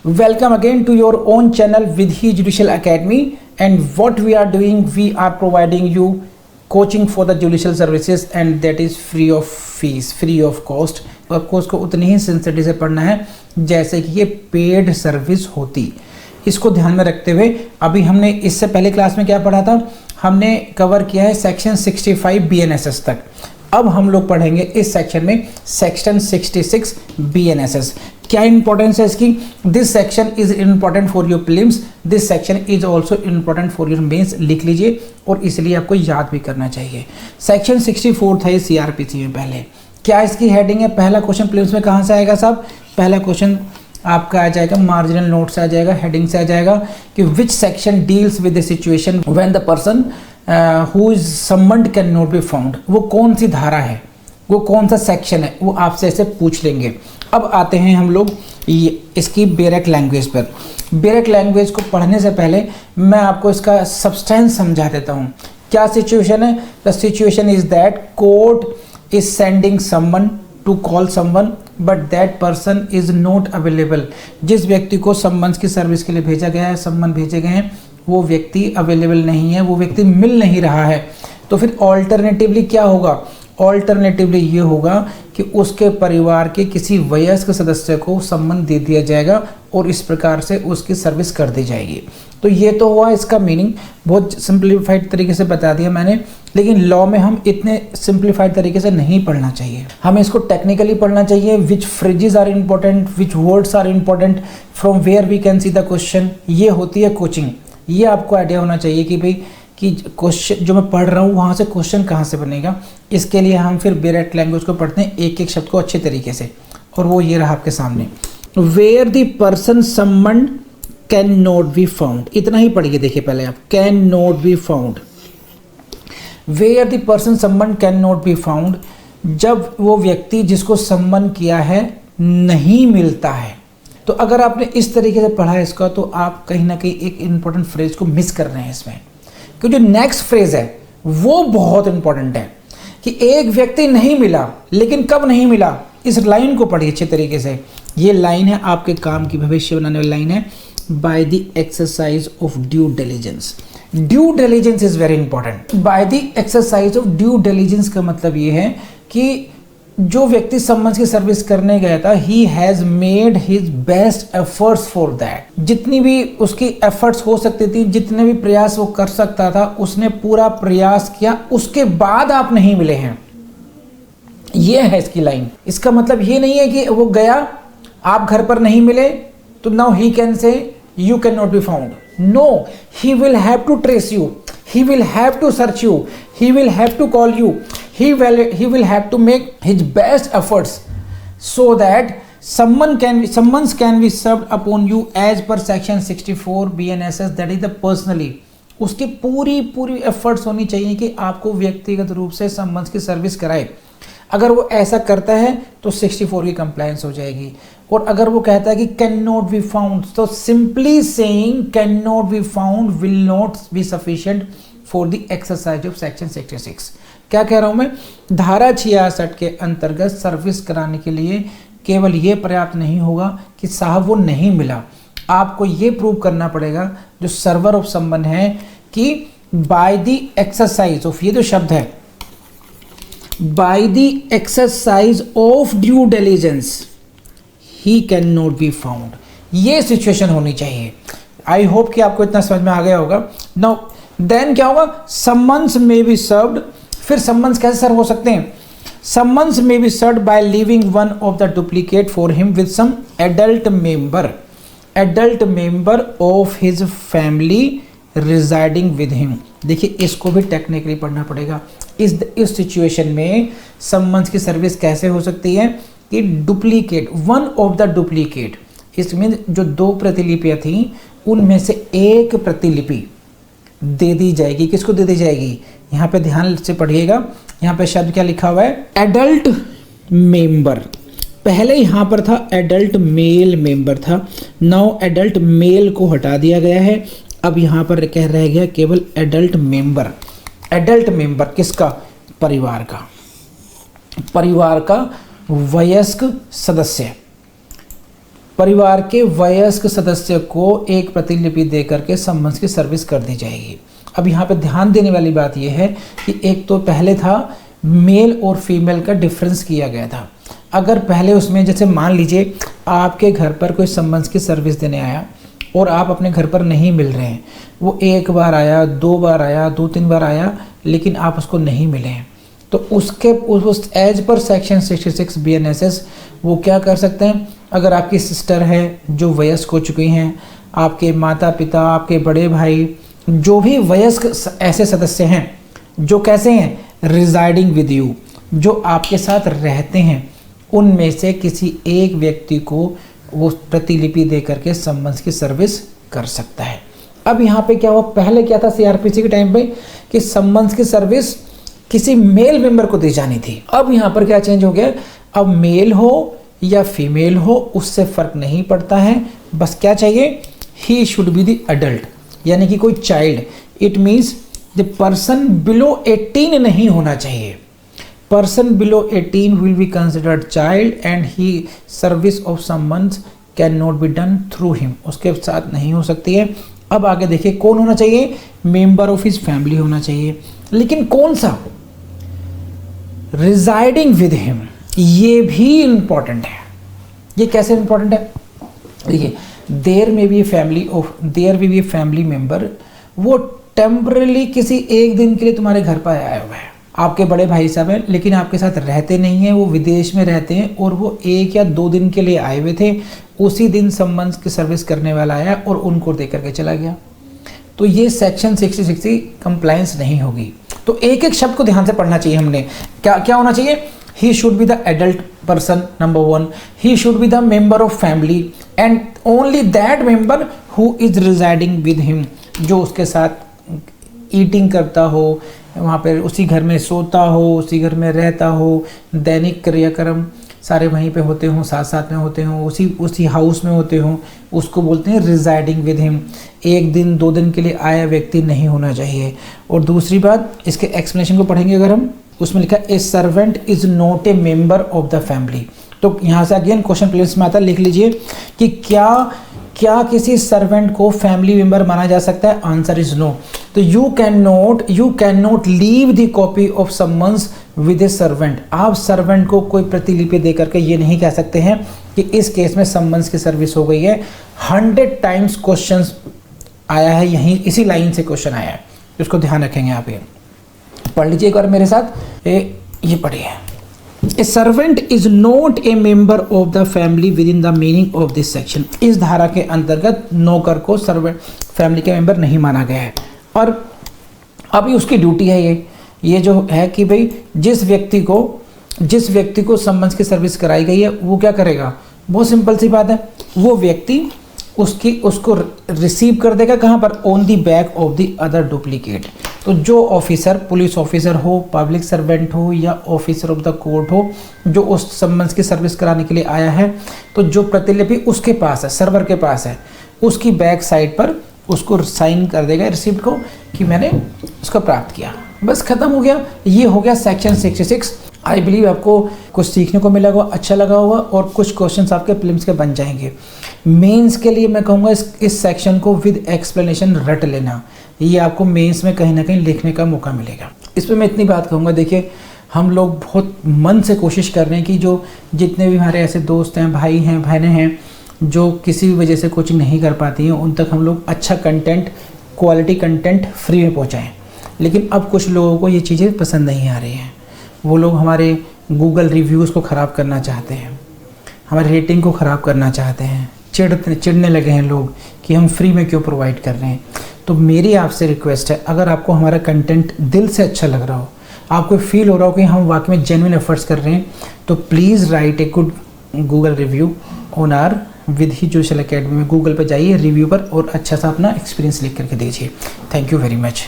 Welcome again to your own channel Vidhi Judicial Academy, and what we are doing, we are providing you coaching for the judicial services and that is free of fees, free of cost। आपको उसको उतनी ही sincerity से पढ़ना है जैसे कि ये paid service होती। इसको ध्यान में रखते हुए अभी हमने इससे पहले क्लास में क्या पढ़ा था, हमने कवर किया है सेक्शन 65 BNSS तक। अब हम लोग पढ़ेंगे इस सेक्शन में सेक्शन 66 BNSS। क्या इंपॉर्टेंस है इसकी? This section is important for your prelims, this section is also important for your mains. लिख लीजिए और इसलिए आपको याद भी करना चाहिए। सेक्शन 64 था ये CRPC में। पहले क्या इसकी हेडिंग है? पहला क्वेश्चन प्रीलिम्स में कहाँ से आएगा साहब? पहला क्वेश्चन आपका आ जाएगा मार्जिनल नोट से आ जाएगा, हेडिंग से आ जाएगा कि which section deals with the situation when the person who is summoned can not be found. वो कौन सी धारा है, वो कौन सा सेक्शन है, वो आपसे ऐसे पूछ लेंगे। अब आते हैं हम लोग इसकी बेरेक लैंग्वेज पर। बेरेक लैंग्वेज को पढ़ने से पहले मैं आपको इसका सब्सटेंस समझा देता हूँ। क्या सिचुएशन है? The situation is that court is sending someone to call someone but that person is not available. जिस व्यक्ति को समन्स की सर्विस के लिए भेजा गया है, समन भेजे गए हैं, वो व्यक्ति अवेलेबल नहीं है, वो व्यक्ति मिल नहीं रहा है। तो फिर ऑल्टरनेटिवली क्या होगा? ऑल्टरनेटिवली ये होगा कि उसके परिवार के किसी वयस्क सदस्य को सम्मन दे दिया जाएगा और इस प्रकार से उसकी सर्विस कर दी जाएगी। तो ये तो हुआ इसका मीनिंग, बहुत सिंप्लीफाइड तरीके से बता दिया मैंने। लेकिन लॉ में हम इतने सिंप्लीफाइड तरीके से नहीं पढ़ना चाहिए, हमें इसको टेक्निकली पढ़ना चाहिए। Which phrases are important, which words are important, from where we can see the question. ये होती है कोचिंग। ये आपको आइडिया होना चाहिए कि भाई कि क्वेश्चन जो मैं पढ़ रहा हूँ वहाँ से क्वेश्चन कहाँ से बनेगा। इसके लिए हम फिर बेरेक लैंग्वेज को पढ़ते हैं एक एक शब्द को अच्छे तरीके से, और वो ये रहा आपके सामने। Where the person summoned can not be found, इतना ही पढ़िए। देखिए पहले आप, can not be found. Where the person summoned can not be found, जब वो व्यक्ति जिसको सम्मन किया है नहीं मिलता है। तो अगर आपने इस तरीके से पढ़ा है इसका, तो आप कहीं ना कहीं एक इंपॉर्टेंट फ्रेज को मिस कर रहे हैं इसमें। क्योंकि जो नेक्स्ट फ्रेज है वो बहुत इंपॉर्टेंट है कि एक व्यक्ति नहीं मिला, लेकिन कब नहीं मिला, इस लाइन को पढ़िए अच्छे तरीके से। ये लाइन है आपके काम की भविष्य बनाने वाली लाइन है। By the exercise of due diligence. Due diligence is very important. By the exercise of due diligence का मतलब ये है कि जो व्यक्ति सम्मन्स की सर्विस करने गया था, he has made his best efforts for that. जितनी भी उसकी एफर्ट्स हो सकती थी, जितने भी प्रयास वो कर सकता था, उसने पूरा प्रयास किया, उसके बाद आप नहीं मिले हैं। ये है इसकी लाइन। इसका मतलब ये नहीं है कि वो गया, आप घर पर नहीं मिले, तो now he can say you can not be found. No, he will have to trace you, he will have to search you, he will have to call you, he will have to make his best efforts so that summons can be served upon you as per section 64 BNSS, that is the personally। उसकी पूरी efforts होनी चाहिए कि आपको व्यक्तिगत रूप से summons की सर्विस कराए। अगर वो ऐसा करता है तो 64 की कंप्लायंस हो जाएगी। और अगर वो कहता है कि कैन नॉट बी फाउंड, तो simply saying can not be found will not be sufficient for the exercise of section 66। क्या कह रहा हूं मैं? धारा 66 के अंतर्गत सर्विस कराने के लिए केवल ये पर्याप्त नहीं होगा कि साहब वो नहीं मिला। आपको ये प्रूव करना पड़ेगा, जो सर्वर ऑफ सम्मन है, कि बाय द एक्सरसाइज ऑफ, ये जो शब्द है, by the exercise of due diligence he can not be found. ये सिचुएशन होनी चाहिए। आई होप कि आपको इतना समझ में आ गया होगा। नाउ देन क्या होगा? Summons may be served. फिर सम्मन्स कैसे सर्व हो सकते हैं? Summons may be served by leaving one of the duplicate for him with some adult member of his family residing with him. देखिए इसको भी टेक्निकली पढ़ना पड़ेगा। इस सिचुएशन में सम्मन्स की सर्विस कैसे हो सकती है कि duplicate, one of the duplicate, इसमें जो 2 प्रतिलिपियां थी उनमें से एक प्रतिलिपि दे दी जाएगी। किसको दे दी जाएगी? यहाँ पे ध्यान से पढ़िएगा। यहाँ पे शब्द क्या लिखा हुआ है? Adult member. पहले यहाँ पर था एडल्ट मेल मेंबर था, नाउ एडल्ट मेल को हटा दिया गया है। अब यहाँ पर कह रह गया केवल एडल्ट मेंबर। एडल्ट मेंबर किसका? परिवार का, परिवार का वयस्क सदस्य। परिवार के वयस्क सदस्य को एक प्रतिलिपि देकर के सम्मन्स की सर्विस कर दी जाएगी। अब यहाँ पे ध्यान देने वाली बात यह है कि एक तो पहले था मेल और फीमेल का डिफरेंस किया गया था। अगर पहले उसमें जैसे मान लीजिए आपके घर पर कोई सम्मन्स की सर्विस देने आया और आप अपने घर पर नहीं मिल रहे हैं, वो एक बार आया, 2 बार आया, 2-3 बार आया, लेकिन आप उसको नहीं मिले हैं, तो उसके उस एज पर सेक्शन 66 BNSS वो क्या कर सकते हैं। अगर आपकी सिस्टर है जो वयस्क हो चुकी हैं, आपके माता पिता, आपके बड़े भाई, जो भी वयस्क ऐसे सदस्य हैं जो कैसे हैं, रिजाइडिंग विद यू, जो आपके साथ रहते हैं, उनमें से किसी एक व्यक्ति को वो प्रतिलिपि दे करके सम्मन्स की सर्विस कर सकता है। अब यहाँ पे क्या हुआ, पहले क्या था CRPC के टाइम पे कि सम्मन्स की सर्विस किसी मेल मेंबर को दी जानी थी। अब यहाँ पर क्या चेंज हो गया, अब मेल हो या फीमेल हो उससे फर्क नहीं पड़ता है, बस क्या चाहिए, he should be the adult, यानी कि कोई child. It means the person below 18 नहीं होना चाहिए। Person below 18 will be considered child and he service of summons can not be done through him, उसके साथ नहीं हो सकती है। अब आगे देखिए कौन होना चाहिए, मेंबर ऑफ हिज फैमिली होना चाहिए, लेकिन कौन सा, रिजाइडिंग विद हिम, ये भी इंपॉर्टेंट है। ये कैसे इंपॉर्टेंट है, देखिए देयर में बी ए फैमिली मेंबर, वो टेम्परली किसी एक दिन के लिए तुम्हारे घर पर आया हुआ है, आपके बड़े भाई साहब हैं, लेकिन आपके साथ रहते नहीं हैं, वो विदेश में रहते हैं और वो 1 या 2 दिन के लिए आए हुए थे, उसी दिन सम्मन्स की सर्विस करने वाला आया और उनको दे करके चला गया, तो ये सेक्शन 66 कंप्लायंस नहीं होगी। तो एक एक शब्द को ध्यान से पढ़ना चाहिए हमने। क्या क्या होना चाहिए, he should be the adult person, number 1, he should be the member of family and only that member who is residing with him, जो उसके साथ ईटिंग करता हो, वहाँ पर उसी घर में सोता हो, उसी घर में रहता हो, दैनिक क्रियाक्रम सारे वहीं पे होते हों, साथ साथ में होते हों, उसी हाउस में होते हों, उसको बोलते हैं रिजाइडिंग विद हिम। 1 दिन 2 दिन के लिए आया व्यक्ति नहीं होना चाहिए। और दूसरी बात, इसके एक्सप्लेनेशन को पढ़ेंगे अगर हम, उसमें लिखा ए servant is not a member of the family. तो यहाँ से अगेन क्वेश्चन प्लेस में आता है, लिख लीजिए कि क्या किसी सर्वेंट को फैमिली मेंबर माना जा सकता है, आंसर इज नो। तो you can not leave the copy of summons with A servant. आप सर्वेंट को कोई प्रतिलिपि दे करके ये नहीं कह सकते हैं कि इस केस में सम्मन्स की सर्विस हो गई है। 100 टाइम्स क्वेश्चन आया है, यहीं इसी लाइन से क्वेश्चन आया है, इसको ध्यान रखेंगे आप। ये पढ़ लीजिए एक बार मेरे साथ, ये पढ़िए, ए servant is not a member of the family with in the meaning of this section. इस धारा के अंतर्गत नौकर को सर्वेंट फैमिली के मेंबर नहीं माना गया है। और अभी उसकी ड्यूटी है ये जो है कि भाई जिस व्यक्ति को सम्मन्स की सर्विस कराई गई है वो क्या करेगा, बहुत सिंपल सी बात है, वो व्यक्ति उसको रिसीव कर देगा कहाँ पर, on the back of the other duplicate. तो जो ऑफिसर, पुलिस ऑफिसर हो, पब्लिक सर्वेंट हो या ऑफिसर ऑफ द कोर्ट हो, जो उस सम्मन्स की सर्विस कराने के लिए आया है, तो जो प्रतिलिपि उसके पास है, सर्वर के पास है, उसकी बैक साइड पर उसको साइन कर देगा रिसिप्ट को कि मैंने उसको प्राप्त किया, बस खत्म हो गया। ये हो गया सेक्शन 66। आई बिलीव आपको कुछ सीखने को मिला होगा, अच्छा लगा होगा और कुछ क्वेश्चंस आपके प्रीलिम्स के बन जाएंगे। मेंस के लिए मैं कहूँगा इस सेक्शन को विद एक्सप्लेनेशन रट लेना, ये आपको मेंस में कहीं ना कहीं लिखने का मौका मिलेगा। इस पर मैं इतनी बात कहूँगा, देखिए हम लोग बहुत मन से कोशिश कर रहे हैं कि जो जितने भी हमारे ऐसे दोस्त हैं, भाई हैं, बहनें हैं, जो किसी भी वजह से कोचिंग नहीं कर पाती हैं, उन तक हम लोग अच्छा कंटेंट, क्वालिटी कंटेंट फ्री में पहुँचाएँ। लेकिन अब कुछ लोगों को ये चीज़ें पसंद नहीं आ रही हैं, वो लोग हमारे गूगल रिव्यूज़ को ख़राब करना चाहते हैं, हमारी रेटिंग को ख़राब करना चाहते हैं, चिढ़ने लगे हैं लोग कि हम फ्री में क्यों प्रोवाइड कर रहे हैं। तो मेरी आपसे रिक्वेस्ट है, अगर आपको हमारा कंटेंट दिल से अच्छा लग रहा हो, आपको फील हो रहा हो कि हम वाकई में जेन्युइन एफर्ट्स कर रहे हैं, तो please write a good Google review on our Vidhi judicial academy में। गूगल पर जाइए, रिव्यू पर, और अच्छा सा अपना एक्सपीरियंस लिख करके दीजिए। Thank you very much.